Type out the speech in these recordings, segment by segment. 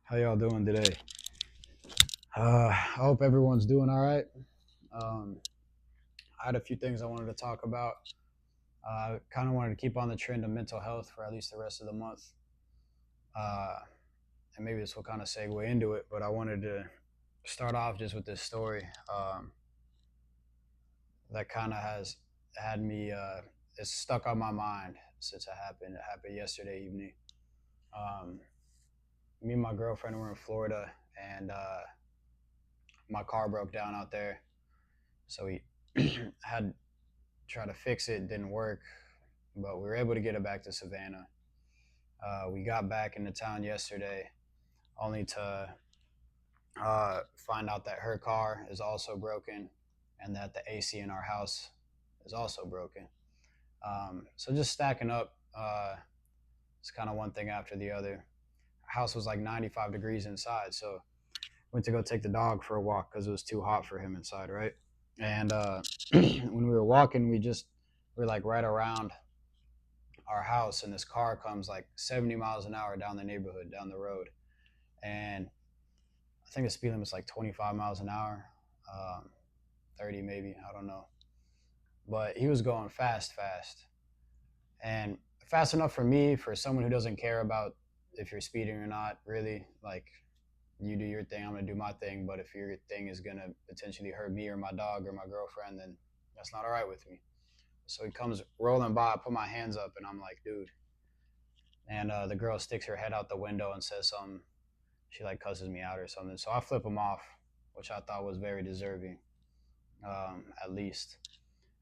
How y'all doing today? I hope everyone's doing all right. Um, I had a few things I wanted to talk about. I kind of wanted to keep on the trend of mental health for at least the rest of the month. Uh, and maybe this will kind of segue into it, but I wanted to start off just with this story that kind of has had me, it's stuck on my mind since it happened. It happened yesterday evening. Um, Me and my girlfriend were in Florida, and my car broke down out there. So we had try to fix it. Didn't work, but we were able to get it back to Savannah. We got back into town yesterday, only to find out that her car is also broken, and that the AC in our house is also broken. So just stacking up. It's kind of one thing after the other. Our house was like 95 degrees inside, so went to go take the dog for a walk because it was too hot for him inside, right? And when we were walking, we're like right around our house, and this car comes like 70 miles an hour down the neighborhood, down the road. And I think the speed limit's like 25 miles an hour, um, 30 maybe, I don't know. But he was going fast, fast. And fast enough for me, for someone who doesn't care about if you're speeding or not, really. Like, you do your thing, I'm gonna do my thing. But if your thing is gonna potentially hurt me or my dog or my girlfriend, then that's not all right with me. So he comes rolling by, I put my hands up, and I'm like, dude. And the girl sticks her head out the window and says something. She like cusses me out or something. So I flip him off, which I thought was very deserving, at least.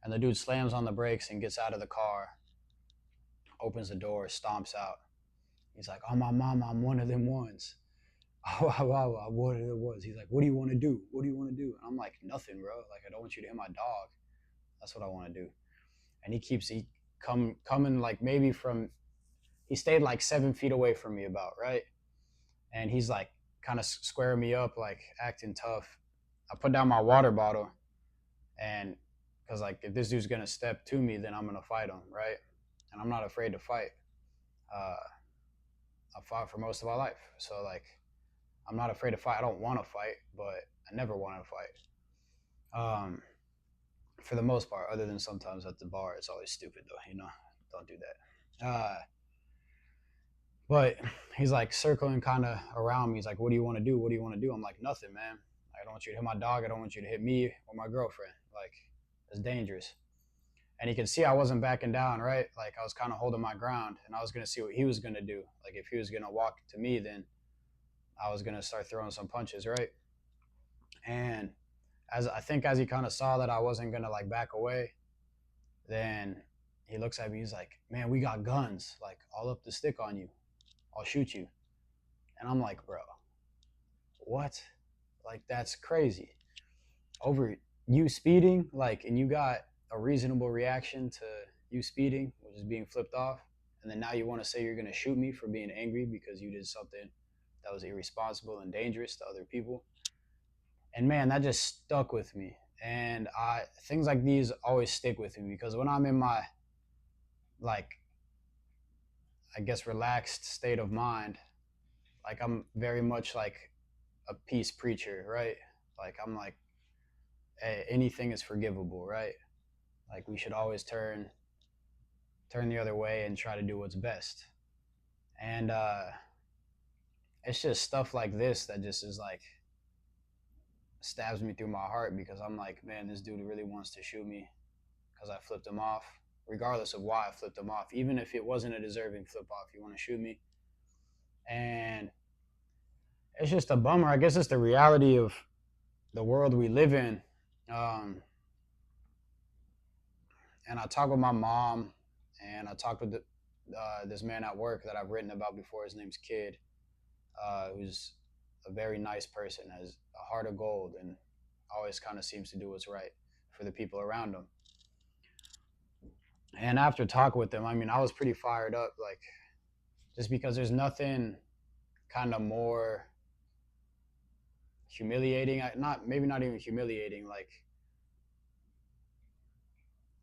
And the dude slams on the brakes and gets out of the car, opens the door, stomps out. He's like, "Oh my mama, I'm one of them ones." Oh, I'm one of them ones. He's like, "What do you want to do? What do you want to do?" And I'm like, "Nothing, bro. Like, I don't want you to hit my dog. That's what I want to do." And he coming like maybe from he stayed like 7 feet away from me about, right? And he's like kind of squaring me up, like acting tough. I put down my water bottle, and because like if this dude's gonna step to me, then I'm gonna fight him, right? And I'm not afraid to fight. Uh, I fought for most of my life, so like I'm not afraid to fight. I don't want to fight, but I never wanted to fight. For the most part, other than sometimes at the bar, it's always stupid though. Don't do that. But he's like circling kind of around me. He's like, "What do you want to do? What do you want to do?" I'm like, "Nothing, man. I don't want you to hit my dog. I don't want you to hit me or my girlfriend. Like, it's dangerous." And he could see I wasn't backing down, right? Like, I was kind of holding my ground, and I was gonna see what he was gonna do. Like, if he was gonna walk to me, then I was gonna start throwing some punches, right? And as he kind of saw that I wasn't gonna like back away, then he looks at me. He's like, "Man, we got guns. Like, I'll up the stick on you. I'll shoot you." And I'm like, "Bro, what? Like, that's crazy. Over you speeding, like, and you got a reasonable reaction to you speeding, which is being flipped off, and then now you want to say you're gonna shoot me for being angry because you did something that was irresponsible and dangerous to other people." And man, that just stuck with me. And I things like these always stick with me because when I'm in my, like, I guess, relaxed state of mind, like I'm very much like a peace preacher, right? Like I'm like, hey, anything is forgivable, right? Like we should always turn the other way and try to do what's best. And it's just stuff like this that just is like stabs me through my heart because I'm like, man, this dude really wants to shoot me because I flipped him off, regardless of why I flipped him off. Even if it wasn't a deserving flip off, you want to shoot me. And it's just a bummer. I guess it's the reality of the world we live in. Um, and I talked with my mom, and I talked with this man at work that I've written about before. His name's Kid, who's a very nice person, has a heart of gold, and always kind of seems to do what's right for the people around him. And after talking with him, I mean, I was pretty fired up, like just because there's nothing kind of more humiliating, not maybe not even humiliating, like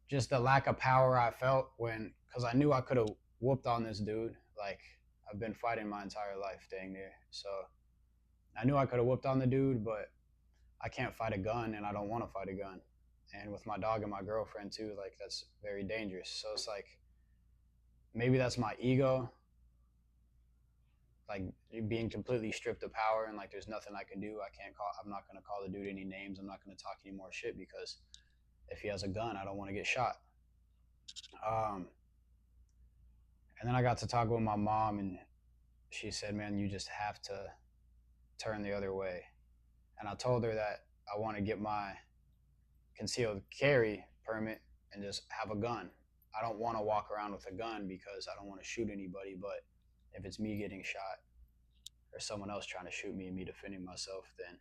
just the lack of power I felt when, because I knew I could have whooped on this dude. Like I've been fighting my entire life, dang near. So I knew I could have whooped on the dude, but I can't fight a gun and I don't want to fight a gun. And with my dog and my girlfriend too, like that's very dangerous. So it's like maybe that's my ego, like being completely stripped of power and like there's nothing I can do. I'm not gonna call the dude any names. I'm not gonna talk any more shit because if he has a gun, I don't want to get shot. Um, and then I got to talk with my mom and she said, "Man, you just have to turn the other way." And I told her that I want to get my concealed carry permit and just have a gun. I don't want to walk around with a gun because I don't want to shoot anybody. But if it's me getting shot or someone else trying to shoot me and me defending myself, then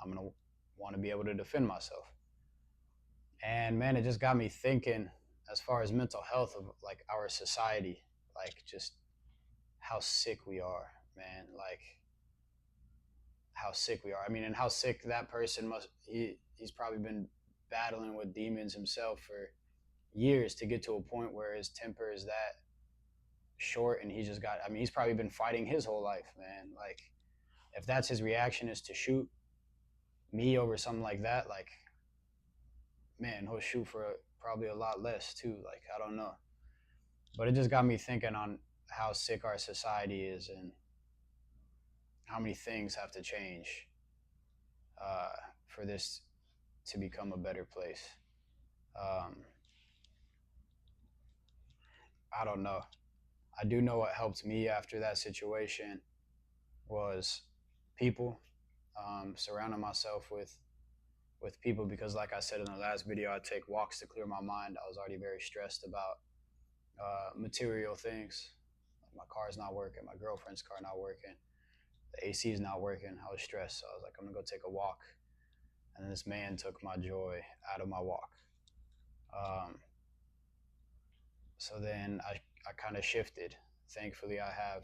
I'm going to want to be able to defend myself. And man, it just got me thinking as far as mental health of like our society, like just how sick we are, man. Like how sick we are. I mean, and how sick that person he's probably been battling with demons himself for years to get to a point where his temper is that short and he just got, I mean, he's probably been fighting his whole life, man. Like if that's his reaction is to shoot me over something like that, like man, he'll shoot for probably a lot less too. Like I don't know. But it just got me thinking on how sick our society is and how many things have to change uh, for this to become a better place. Um, I don't know. I do know what helped me after that situation was people, surrounding myself with people because, like I said in the last video, I take walks to clear my mind. I was already very stressed about material things. Like my car's not working, my girlfriend's car not working, the AC is not working. I was stressed, so I was like, I'm gonna go take a walk. And this man took my joy out of my walk. Um, so then I kind of shifted. Thankfully, I have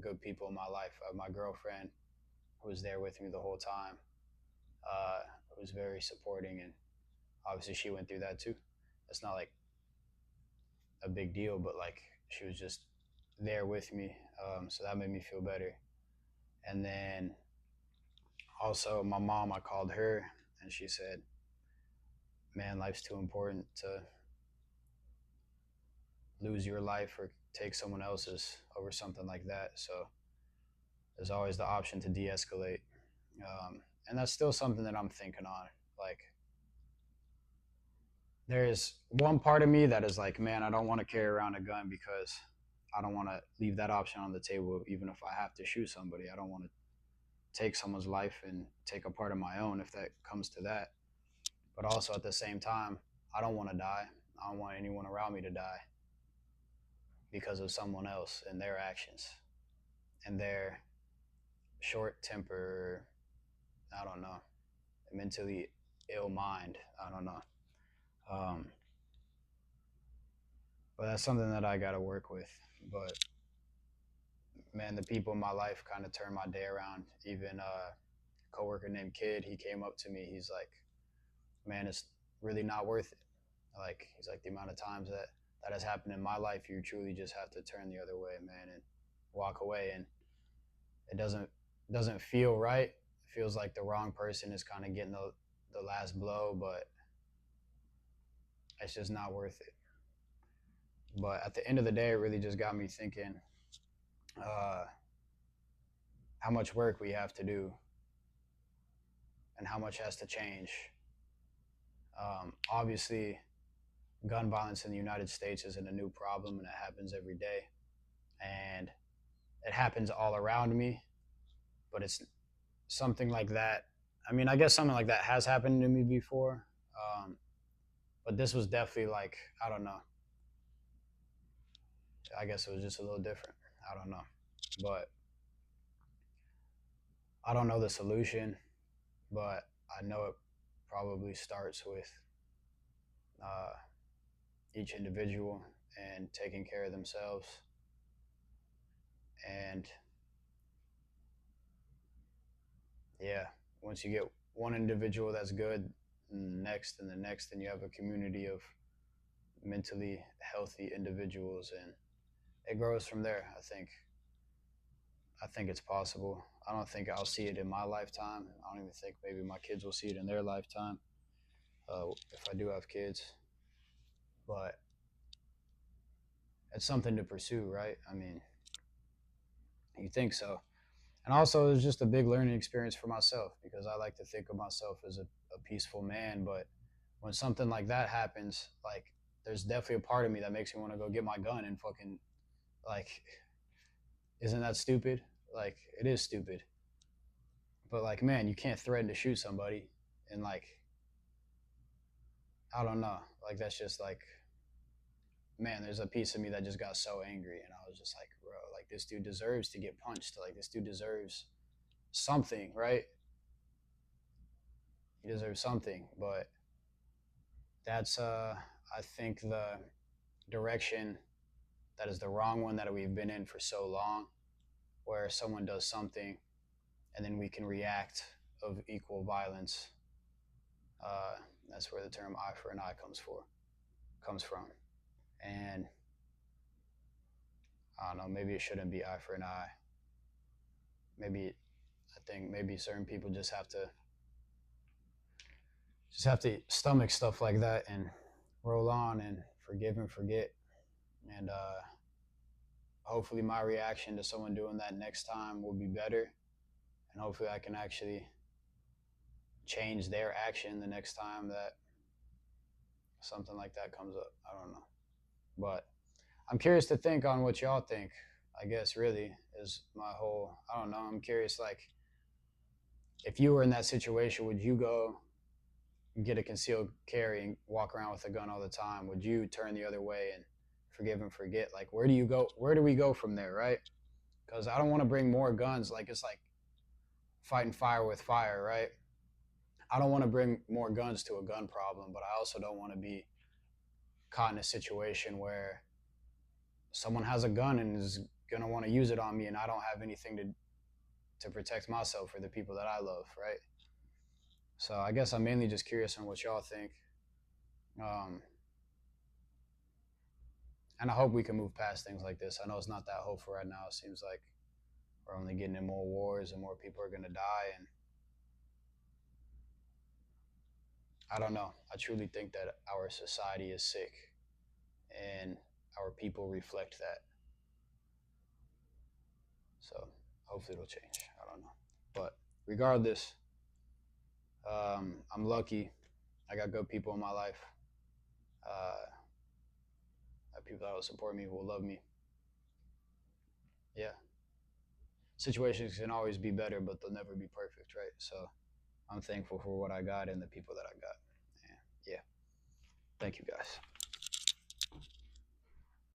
good people in my life. I have my girlfriend who was there with me the whole time, who was very supporting, and obviously she went through that too. It's not like a big deal, but like she was just there with me, so that made me feel better. And then also my mom, I called her, and she said, "Man, life's too important to lose your life or take someone else's over something like that." So there's always the option to de-escalate, and that's still something that I'm thinking on. Like, there's one part of me that is like, man, I don't want to carry around a gun because I don't want to leave that option on the table. Even if I have to shoot somebody, I don't want to take someone's life and take a part of my own if that comes to that. But also at the same time, I don't want to die. I don't want anyone around me to die because of someone else and their actions and their short temper. I don't know, mentally ill mind. I don't know. Um, but that's something that I got to work with. But man, the people in my life kind of turned my day around. Even a coworker named Kid, he came up to me. He's like, "Man, it's really not worth it." Like he's like, the amount of times that has happened in my life, you truly just have to turn the other way, man, and walk away. And it doesn't feel right. It feels like the wrong person is kind of getting the last blow, but it's just not worth it. But at the end of the day, it really just got me thinking uh, how much work we have to do and how much has to change. Obviously, gun violence in the United States isn't a new problem, and it happens every day. And it happens all around me, but it's something like that. I mean, I guess something like that has happened to me before, but this was definitely like, I don't know. I guess it was just a little different. I don't know, but I don't know the solution, but I know it probably starts with uh, each individual and taking care of themselves. And yeah, once you get one individual that's good, and next and the next, and you have a community of mentally healthy individuals, and it grows from there. I think I think it's possible. I don't think I'll see it in my lifetime. I don't even think maybe my kids will see it in their lifetime, if I do have kids. But it's something to pursue, right? I mean, you think so. And also, it was just a big learning experience for myself because I like to think of myself as a peaceful man. But when something like that happens, like, there's definitely a part of me that makes me want to go get my gun and fucking, like, isn't that stupid? Like, it is stupid. But, like, man, you can't threaten to shoot somebody. And, like, I don't know. Like, that's just like, man, there's a piece of me that just got so angry. And I was just like, bro, like, this dude deserves to get punched. Like, this dude deserves something, right? He deserves something. But that's, I think, the direction that is the wrong one that we've been in for so long, where someone does something and then we can react of equal violence. Uh, that's where the term eye for an eye comes from. And I don't know, maybe it shouldn't be eye for an eye. Maybe I think maybe certain people just have to stomach stuff like that and roll on and forgive and forget. And hopefully my reaction to someone doing that next time will be better. And hopefully I can actually change their action the next time that something like that comes up. I don't know. But I'm curious to think on what y'all think. I guess really is my whole. I don't know. I'm curious. Like, if you were in that situation, would you go get a concealed carry and walk around with a gun all the time? Would you turn the other way and forgive and forget? Like, where do you go? Where do we go from there, right? Because I don't want to bring more guns. Like, it's like fighting fire with fire, right? I don't want to bring more guns to a gun problem, but I also don't want to be caught in a situation where someone has a gun and is gonna want to use it on me, and I don't have anything to protect myself or the people that I love, right? So I guess I'm mainly just curious on what y'all think, um, and I hope we can move past things like this. I know it's not that hopeful right now. It seems like we're only getting in more wars and more people are gonna die, and I don't know. I truly think that our society is sick, and our people reflect that. So hopefully it'll change. I don't know, but regardless, I'm lucky. I got good people in my life. Uh, People that will support me, will love me. Yeah. Situations can always be better, but they'll never be perfect, right? So I'm thankful for what I got and the people that I got. Yeah. Thank you guys.